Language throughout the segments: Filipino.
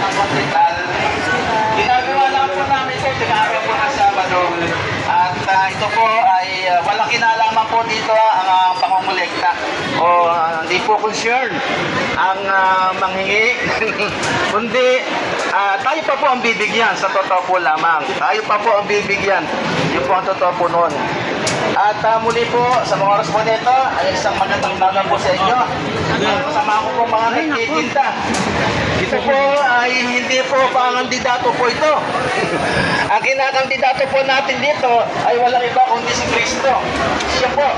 ng hospital. Ginagawa lang po namin ito, tinaraw po ng Sabado. At ito po ay walang kinalaman po dito ang pangungulekta. O hindi po concern ang manghingi. Kundi tayo pa po ang bibigyan, sa totoo po lamang. Tayo pa po ang bibigyan. Yun po ang totoo po noon. At muli po, sa mga oras po nito, ay isang magandang dagat po sa inyo. Kasama ko po mga nagtitinda. Ito po ay hindi po pangandidato po ito. Ang kinakandidato po natin dito ay walang iba kundi si Kristo. Siya po.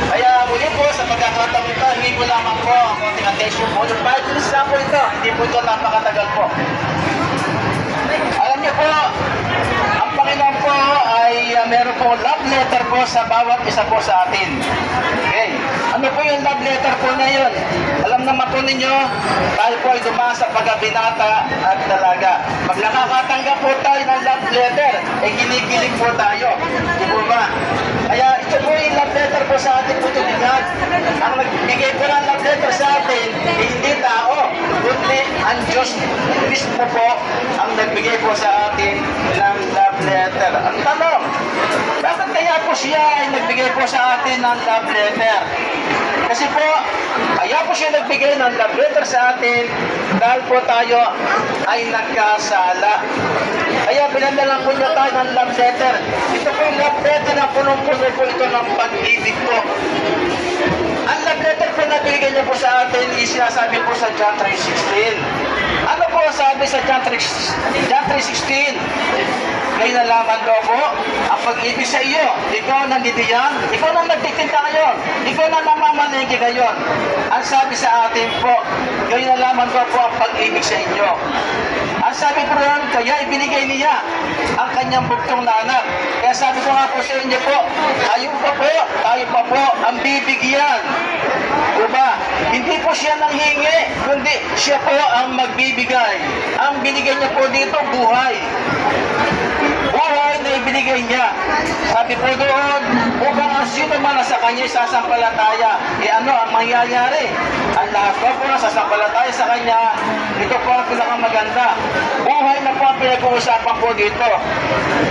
Kaya muli po, sa pagkakataon ito, hindi ko lamang po ang konting attention po. Yung 5 minutes na po ito, hindi po ito napakatagal po. Alam niyo po, ang Panginoon po ay meron po love letter po sa bawat isa po sa atin. Okay. Ano po yung love letter po na yun? Alam naman po ninyo, tayo po ay dumaan sa pagkabinata at dalaga. Pag nakakatanggap po tayo ng love letter, ay kinikilig po tayo. Di po ba? Kaya ito po yung love letter po sa ating putuligan. Ang nagbigay po ng love letter sa atin, hindi tao, kundi ang Diyos mismo po ang nagbigay po sa atin ng love letter. Ang tanong, bakit kaya po siya ay nagbigay po sa atin ng love letter? Kasi po, kaya po siya nagbigay ng love letter sa atin dahil po tayo ay nagkasala. Kaya pinadala po niya tayo ng love letter. Ito po yung love letter na punong-puno po ito ng pag-ibig po. Ang love letter po na binigay niya po sa atin, sinasabi po sa John 3:16. Ano po sabi sa John 3:16? Ngayon nalaman daw po ang pag-ibig sa iyo. Ikaw nandidiyan, ikaw nang nagtitinda ngayon, ikaw na namamalengke ngayon. Ang sabi sa atin po, ngayon nalaman daw po ang pag-ibig sa inyo. Ang sabi po rin, kaya ibinigay niya ang kanyang bugtong na anak. Kaya sabi ko nga po sa inyo po, tayo pa po ang bibigyan. Diba? Hindi po siya nanghingi, kundi siya po ang magbibigay. Ang binigay niya po dito, buhay. Buhay na ibinigay niya. Sabi po doon, upang ang sino man na sa kanya sasampalataya, ano ang mangyayari? Ang lahat po na sasampalataya sa kanya, ito po ang pinakamaganda. Buhay na po ang pinag-uusapan po dito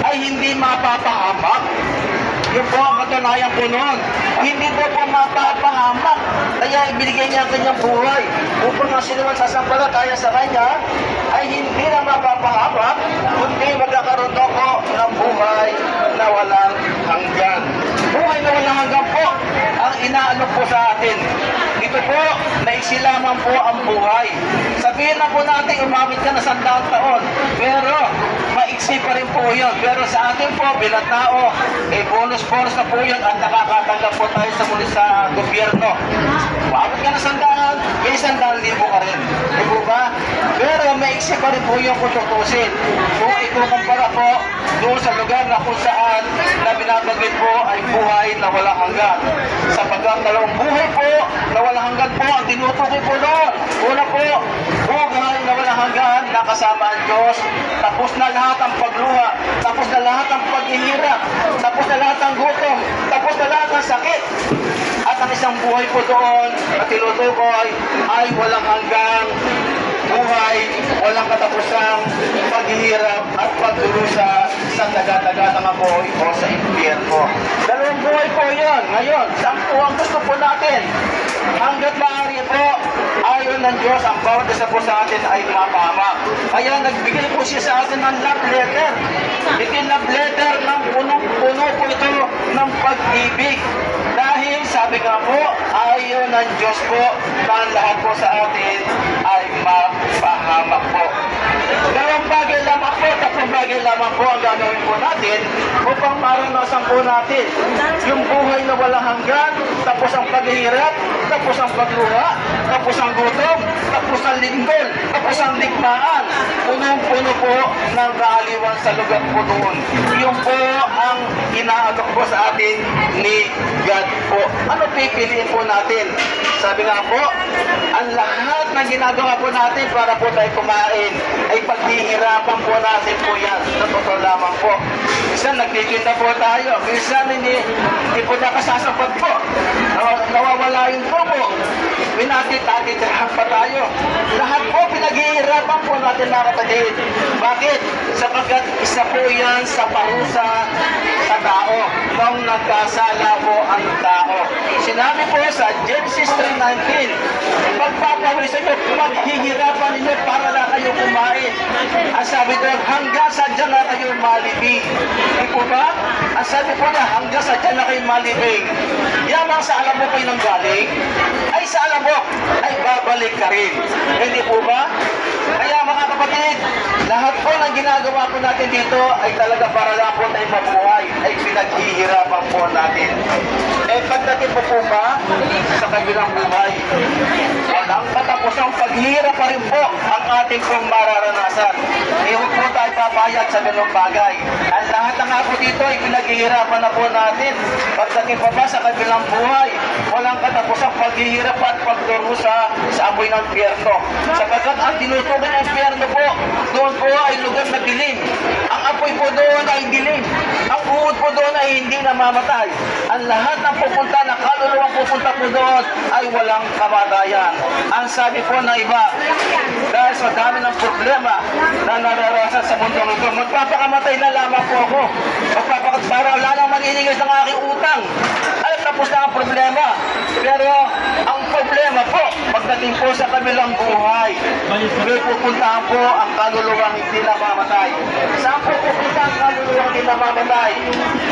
ay hindi mapapahamak. Yung po ang katunayan po noon. Hindi po mapapahamak. Kaya ibinigay niya ang kanyang buhay. Upang ang sino man sasampalataya sa kanya ay hindi na mapapahamak, kundi magkakaroon po ng buhay na walang hanggan. Buhay na walang hanggan po ang inaano po sa atin. Ito po, naiksi lamang po ang buhay. Sabihin na po natin, umabot ka na 100 taon. Pero, maiksi pa rin po yun. Pero sa atin po, bilang tao, bonus na po yun at nakakatanggap po tayo sa muli sa gobyerno. Umabot ka na 100, may 100,000 ka rin. Di po ba? Pero maiksi pa rin po yung kung tutusin. Kung ikukumpara po doon sa lugar na kung saan na binabanggit po ay buhay na walang hanggan. Sapagkat dalawang buhay po na walang hanggan po ang tinutukoy po doon. Una po, buhay na walang hanggan na kasama ang Diyos. Tapos na lahat ang pagluha. Tapos na lahat ang paghihirap. Tapos na lahat ang gutom. Tapos na lahat ang sakit. At ang isang buhay po doon na tinutukoy ay walang hanggang buhay, walang katapusang paghihirap at pagdurusa sa dagat-dagat ng apoy o sa impyerno. Dalawang buhay po yun. Ngayon, saan po ang gusto po natin? Hanggat maaari po, ayon ng Diyos, ang bawat isa po sa atin ay mapahamak. Kaya nagbigay po siya sa atin ng love letter. Ito yung love letter ng punong-puno po ito ng pag-ibig. Dahil sabi nga po, ayon ng Diyos po, na lahat po sa atin ay mapahamak po. Dalawang bagay lamang po, tatlong bagay lamang po ang gagawin po natin upang maranasan po natin yung buhay na walang hanggan, tapos ang paghihirap, tapos ang pagluha, tapos ang gutom, tapos ang linggol, tapos ang digmaan. Punong-puno po ng kaaliwan sa lugar po doon. Yung po ang inaagak po sa atin ni God po. Ano pipiliin po natin? Sabi nga po, ang lahat ng ginagawa po natin para po tayo kumain ay paghihirapan po natin po yan. Sa totoo lamang po. Minsan nagtitinda po tayo. Minsan hindi po nakasasapag po. Nawawala yung po. Minatitagitirahan pa tayo. Lahat po pinaghihirap pagyayabang po natin mga kapatid. Bakit? Sapagkat isa po yan sa parusa sa tao nung nagkasala po ang tao. Sinabi po sa Genesis 3:19, pagpapawisan nyo, maghihirapan ninyo para na kayo kumain. Ang sabi doon, hanggang sa dyan na kayo malibig. Hindi po ba? Ang sabi po na, hanggang sa dyan na kayo malibig. Yamang sa alam mo kayo nang galing, ay sa alam mo, ay babalik ka rin. Hindi po ba? Kaya mga kapatid, lahat po ng ginagawa po natin dito ay talaga para lang po tayo mabuhay, ay pinaghihirapan po natin. Eh pagdating po ba sa kabilang buhay, walang katapusang paghihirap pa rin po ang ating pong mararanasan. Eh huwag po tayo papayag sa ganung bagay. Ang lahat ng ako dito ay pinaghihirapan na po natin. Pagdating po ba sa kabilang buhay, walang katapusang paghihirap at pagdurusa sa amoy ng impyerno. Sapagkat ang tinutukoy ng impyerno po, doon po ay lugar na dilim. Ang apoy po doon ay dilim. Ang uod po doon ay hindi namamatay. Ang lahat ng pupunta na kaluluwang pupunta po doon ay walang kamatayan. Ang sabi po na iba, dahil sa dami ng problema na nararasan sa mundong ito, magpapakamatay na lamang po ako. Para wala nang maniningil ng aking utang. Ay, tapos na ang problema. Pero ang problema po, pagdating po sa kabilang buhay, may pupuntahan po ang kaluluwang hindi namamatay. Saan po pupunta ang kaluluwang hindi namamatay?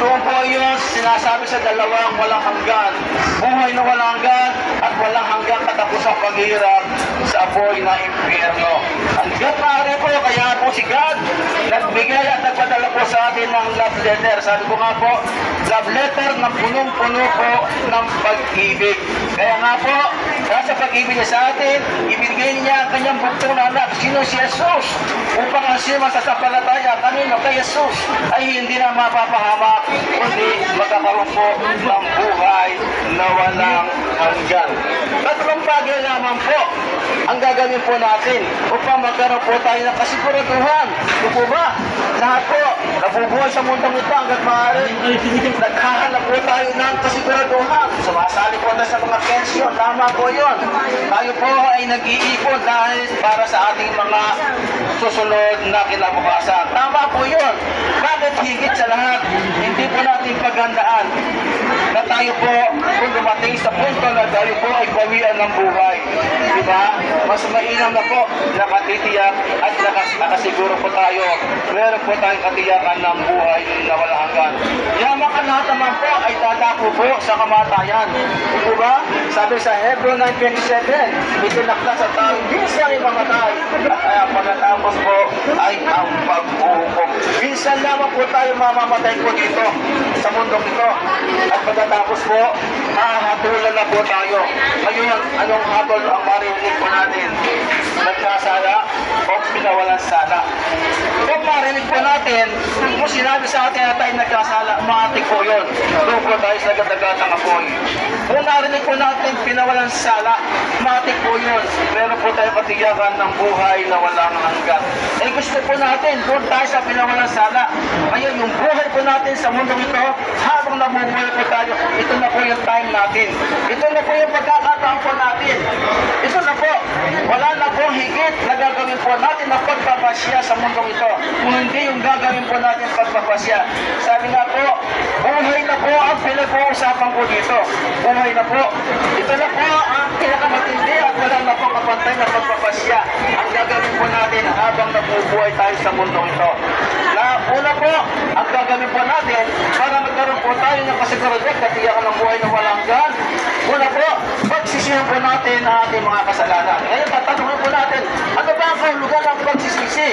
Doon po yun, sinasabi sa dalawang walang hanggan. Buhay na walang hanggan at walang hanggan katapusang paghirap sa apoy na impyerno. Hanggang maaari po, kaya po si God nagbigay at nagpadala po sa atin ng love letter. Sabi ko nga po, love letter na punong-puno po ng pag-ibig. Kaya nga po, sa pag-ibig niya sa atin, ibigay niya ang kanyang buktong na anak, sino si Jesus, upang ang sino masasampalataya kanino kay Jesus ay hindi na mapapahamak, kundi magkakaroon po ng buhay na walang hanggan. Tatlong bagay lamang po ang gagawin po natin upang magkaroon po tayo ng kasiguraduhan. Ito po ba? Lahat po, nabubuhay sa mundong ito hanggat maaari. Naghahanap po tayo ng kasiguraduhan. Sumasali po tayo sa mga pensyon. Tama po yun. Tayo po ay nag-iipon dahil para sa ating mga susunod na kinabukasan. Tama po yun. Bakit higit sa lahat, hindi po natin paghandaan na tayo po kung dumating sa punto na tayo po ay bawian ng buhay. Diba? Mas mainam na po nakatitiyak at nakasiguro po tayo. Meron po tayong katiyakan ng buhay na walang hanggan. Yaman ka lahat naman po ay dadako po sa kamatayan. Diba? Sabi sa Hebrew 9:27, itinakda sa tao, minsan ay mamatay. At pagkatapos po ay ang pag-uhukom. Minsan lamang po tayo mamamatay po dito sa mundong ito. At pagkatapos po, hahatulan na po tayo. Ngayon, anong hatol ang marinig po natin? Nagkasala o pinawalan sala? Kung marinig po natin, kung sinabi sa atin na tayo nagkasala, matik po yun. Doon po tayo sa gatagatang apoy. Kung narinig po natin pinawalan sala, matik po yun. Meron po tayo katiyakan ng buhay na walang hanggan. Eh gusto po natin, doon tayo sa pinawalan sala. Ngayon, yung buhay po natin sa mundong ito, habang nabubuhay po tayo, ito na po yung time natin. Ito na po yung pagkakataon po natin. Ito na po, wala na po higit na gagawin po natin na pagpapasya sa mundong ito. Kung hindi yung gagawin po natin pagpapasya. Sabi nga po, buhay na po ang pinag-uusapan ko dito. Buhay na po. Ito na po ang pinakamatindi at wala na po kapantay na pagpapasya. Ang gagawin po natin habang nabubuhay tayo sa mundong ito. Na una po, ang gagawin po natin para magkaroon po tayo ng kasiguradad katiyakan ng buhay na walang hanggan. Una po, pagsisihan po natin ang ating mga kasalanan. Ngayon, tatanungin po natin, ano ba ang kahulugan ng pagsisisi?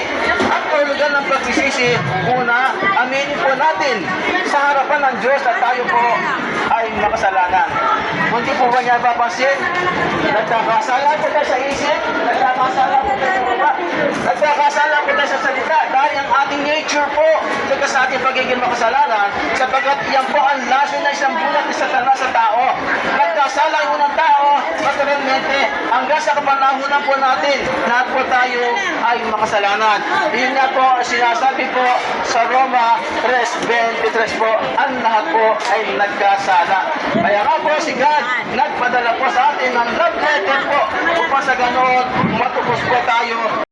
Ang kahulugan ng pagsisisi, una, aminin po natin sa harapan ng Diyos na tayo po ay makasalanan. Hindi po ba niya papansin? Nagkakasala po tayo sa isip, nagkakasala po tayo sa baba, nagkakasala po tayo sa salita dahil ang ating nature po sa ating pagiging makasalanan sapagkat yan po ang lason na isang bulat ni Satanas sa tao. Nagkasala yung unang tao, naturalmente, hanggang sa kapanahunan po natin, lahat po tayo ay makasalanan. Yun nga po, sinasabi po sa Roma 3:23 po, ang lahat po ay nagkasala. Kaya nga po si God, nagpadala po sa atin ng love letter po upang sa ganoon matupos po tayo